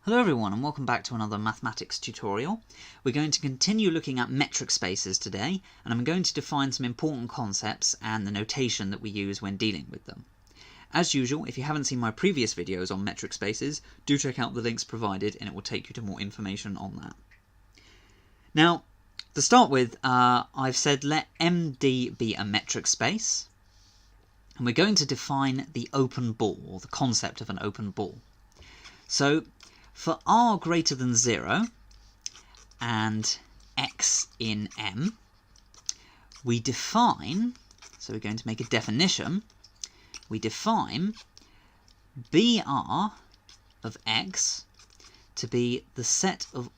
Hello everyone and welcome back to another mathematics tutorial. We're going to continue looking at metric spaces today, and I'm going to define some important concepts and the notation that we use when dealing with them. As usual, if you haven't seen my previous videos on metric spaces, do check out the links provided and it will take you to more information on that. Now, to start with, I've said let MD be a metric space, and we're going to define the open ball, or the concept of an open ball. So, for r greater than 0 and x in M, we define, so we're going to make a definition, we define BR of x to be the set of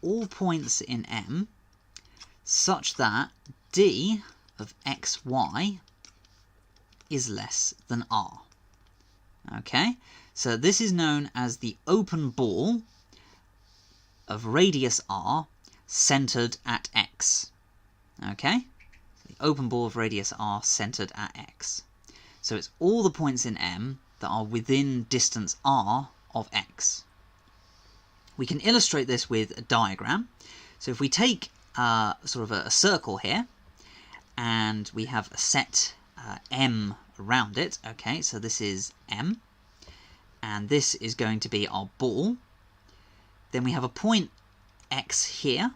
all points in M such that D of xy is less than r. Okay? So this is known as the open ball of radius r centered at x. Okay? The open ball of radius r centered at x. So it's all the points in M that are within distance r of x. We can illustrate this with a diagram. So if we take sort of a circle here, and we have a set M around it, okay, so this is M, and this is going to be our ball. Then we have a point x here,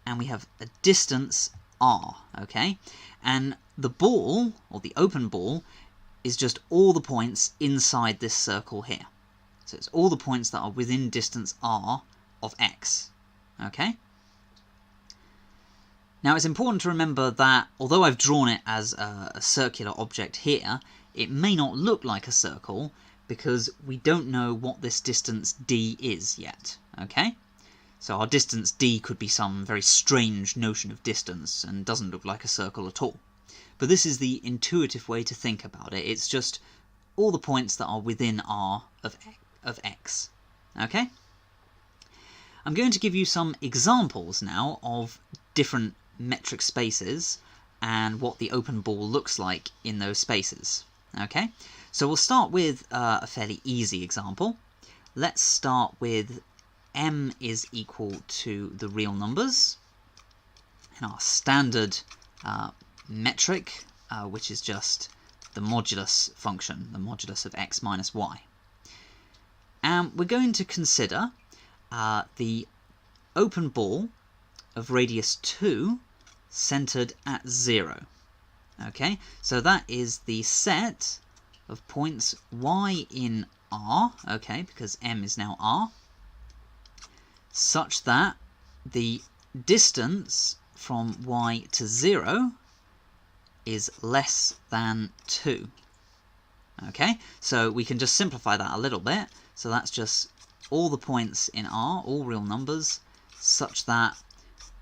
and we have a distance r, okay? And the ball, or the open ball, is just all the points inside this circle here. So it's all the points that are within distance r of x, okay? Now it's important to remember that although I've drawn it as a circular object here, it may not look like a circle because we don't know what this distance d is yet, okay? So our distance d could be some very strange notion of distance and doesn't look like a circle at all. But this is the intuitive way to think about it. It's just all the points that are within r of x, okay? I'm going to give you some examples now of different metric spaces and what the open ball looks like in those spaces. Okay, so we'll start with a fairly easy example. Let's start with M is equal to the real numbers and our standard metric, which is just the modulus function, the modulus of x minus y. And we're going to consider the open ball of radius 2 centered at 0. Okay, so that is the set of points y in R, okay, because M is now R, such that the distance from y to 0 is less than 2. Okay, so we can just simplify that a little bit. So that's just all the points in R, all real numbers, such that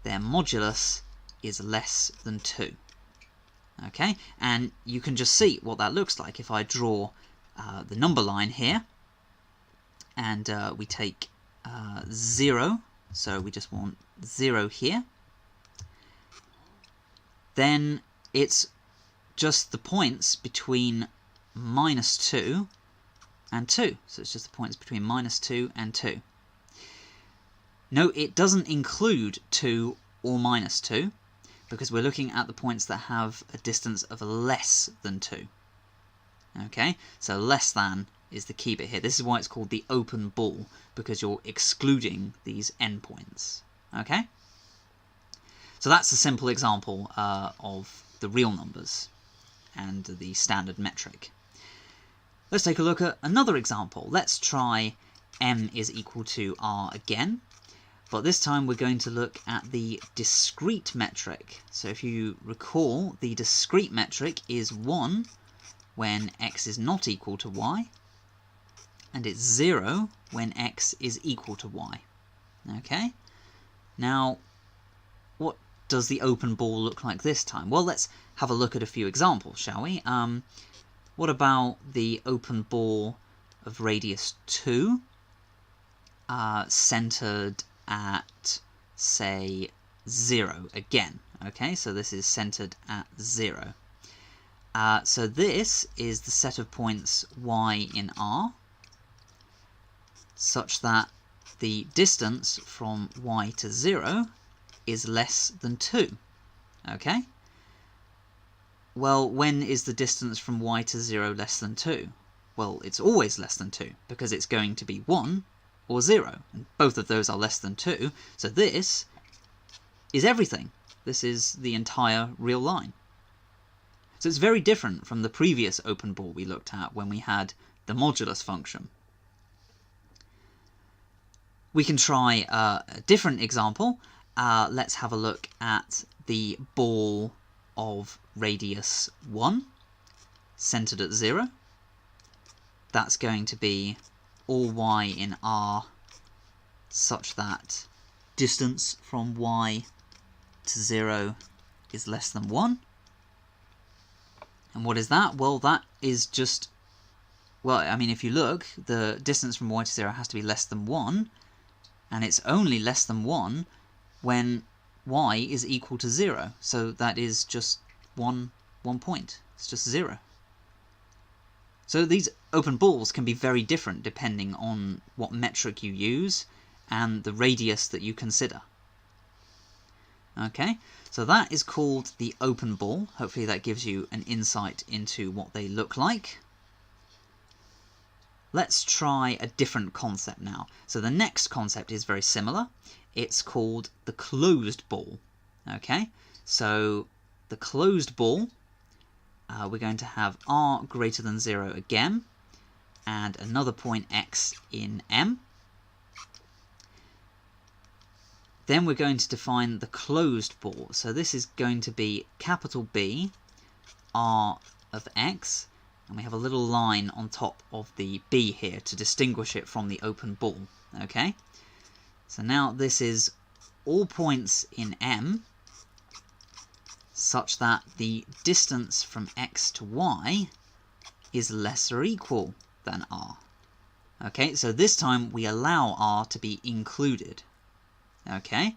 their modulus is less than 2. Okay, and you can just see what that looks like if I draw the number line here, and we take 0, so we just want 0 here. Then it's just the points between minus 2 and 2, so it's just the points between minus 2 and 2. No, it doesn't include 2 or minus 2, because we're looking at the points that have a distance of less than 2. Okay, so less than is the key bit here. This is why it's called the open ball, because you're excluding these endpoints. Okay, so that's a simple example of the real numbers and the standard metric. Let's take a look at another example. Let's try M is equal to R again. But this time we're going to look at the discrete metric. So if you recall, the discrete metric is 1 when x is not equal to y, and it's 0 when x is equal to y. Okay? Now, what does the open ball look like this time? Well, let's have a look at a few examples, shall we? What about the open ball of radius 2, centered at, say, 0 again? Okay, so this is centered at 0. So this is the set of points y in R, such that the distance from y to 0 is less than 2. Okay? Well, when is the distance from y to 0 less than 2? Well, it's always less than 2, because it's going to be 1 or 0, and both of those are less than 2, so this is everything. This is the entire real line. So it's very different from the previous open ball we looked at when we had the modulus function. We can try a different example. Let's have a look at the ball of radius 1, centered at 0. That's going to be all y in r such that distance from y to 0 is less than 1. And what is that? Well, that is just, well, I mean, if you look, the distance from y to 0 has to be less than 1, and it's only less than 1 when y is equal to 0. So that is just one point. It's just 0. So these open balls can be very different depending on what metric you use and the radius that you consider. Okay, so that is called the open ball. Hopefully that gives you an insight into what they look like. Let's try a different concept now. So the next concept is very similar. It's called the closed ball. Okay, so the closed ball, we're going to have r greater than 0 again, and another point x in M. Then we're going to define the closed ball. So this is going to be capital B, r of x, and we have a little line on top of the B here to distinguish it from the open ball. Okay, so now this is all points in M, such that the distance from x to y is less or equal than r. Okay, so this time we allow r to be included. Okay,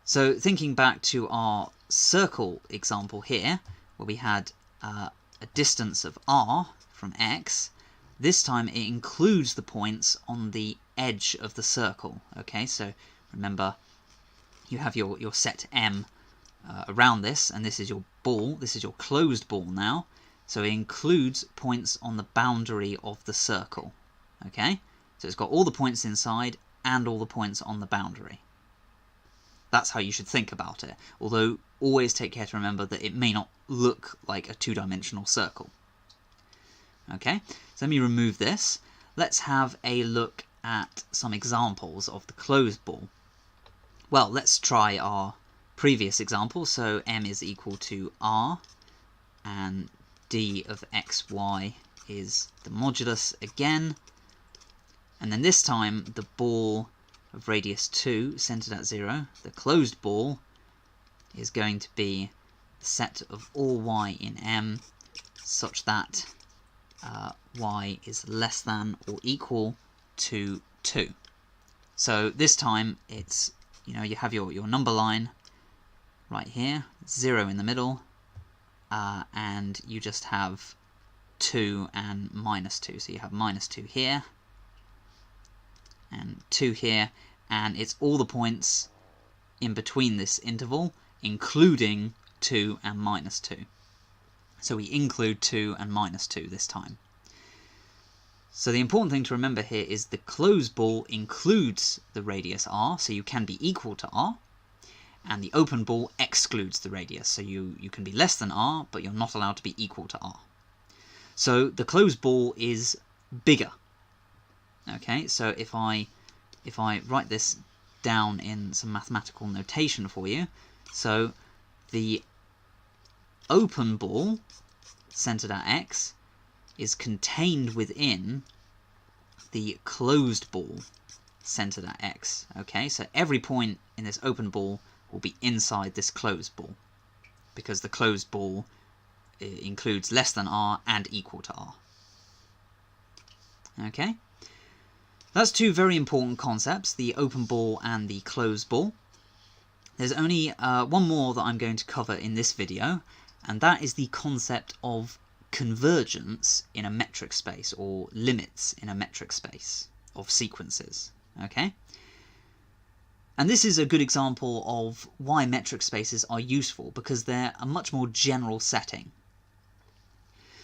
so thinking back to our circle example here, where we had a distance of r from x, this time it includes the points on the edge of the circle. Okay, so remember, you have your set M around this, and this is your ball, this is your closed ball now, so it includes points on the boundary of the circle. Okay, so it's got all the points inside and all the points on the boundary. That's how you should think about it, although always take care to remember that it may not look like a two-dimensional circle. Okay, so let me remove this. Let's have a look at some examples of the closed ball. Well, let's try our previous example. So m is equal to r, and d of xy is the modulus again. And then this time, the ball of radius 2, centered at 0, the closed ball, is going to be the set of all y in M, such that y is less than or equal to 2. So this time, it's, you have your number line right here, 0 in the middle, and you just have 2 and minus 2. So you have minus 2 here, and 2 here, and it's all the points in between this interval, including 2 and minus 2. So we include 2 and minus 2 this time. So the important thing to remember here is the closed ball includes the radius r, so you can be equal to r, and the open ball excludes the radius, so you can be less than r, but you're not allowed to be equal to r. So the closed ball is bigger. Okay, so if I write this down in some mathematical notation for you, so the open ball centered at x is contained within the closed ball centered at x. Okay, so every point in this open ball will be inside this closed ball, because the closed ball includes less than r and equal to r. Okay, that's two very important concepts, the open ball and the closed ball. There's only one more that I'm going to cover in this video, and that is the concept of convergence in a metric space, or limits in a metric space. sequences. Okay? And this is a good example of why metric spaces are useful, because they're a much more general setting.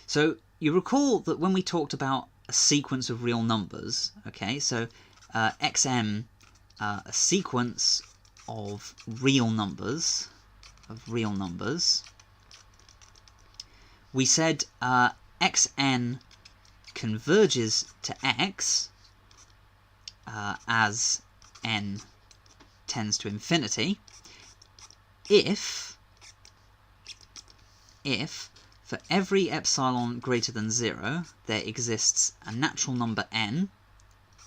So you recall that when we talked about a sequence of real numbers, okay, so xn, a sequence of real numbers, we said xn converges to x as n tends to infinity if for every epsilon greater than 0 there exists a natural number n,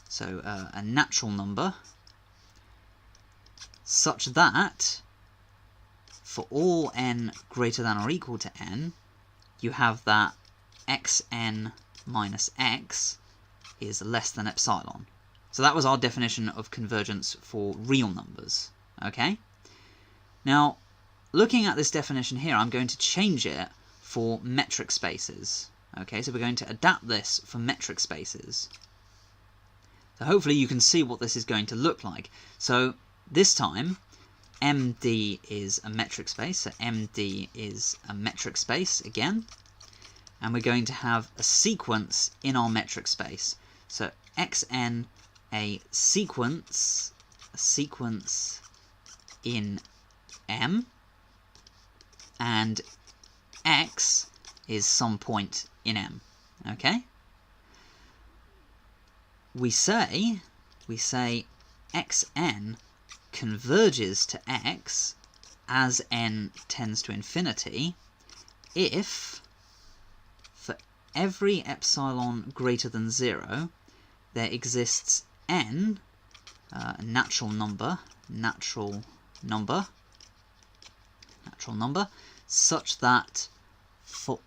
so a natural number, such that for all n greater than or equal to n you have that xn minus x is less than epsilon. So that was our definition of convergence for real numbers. Okay? Now, looking at this definition here, I'm going to change it for metric spaces. Okay, so we're going to adapt this for metric spaces. So hopefully you can see what this is going to look like. So this time, MD is a metric space, so MD is a metric space again, and we're going to have a sequence in our metric space. So xn, a sequence in M, and x is some point in M. Okay? We say xn converges to x as n tends to infinity if for every epsilon greater than 0 there exists n, a natural number, such that for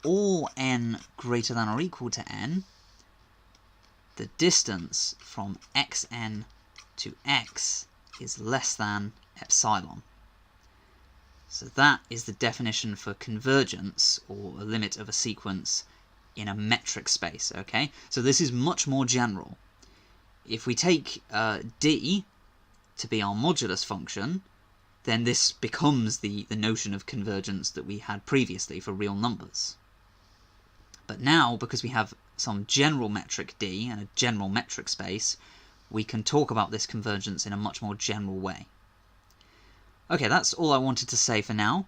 all n greater than or equal to n, the distance from xn to x is less than epsilon. So that is the definition for convergence, or a limit of a sequence in a metric space. Okay, so this is much more general. If we take d to be our modulus function, then this becomes the notion of convergence that we had previously for real numbers. But now, because we have some general metric d and a general metric space, we can talk about this convergence in a much more general way. Okay, that's all I wanted to say for now.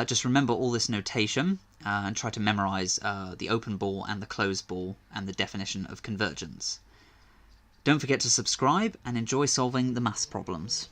Just remember all this notation and try to memorize the open ball and the closed ball and the definition of convergence. Don't forget to subscribe and enjoy solving the maths problems.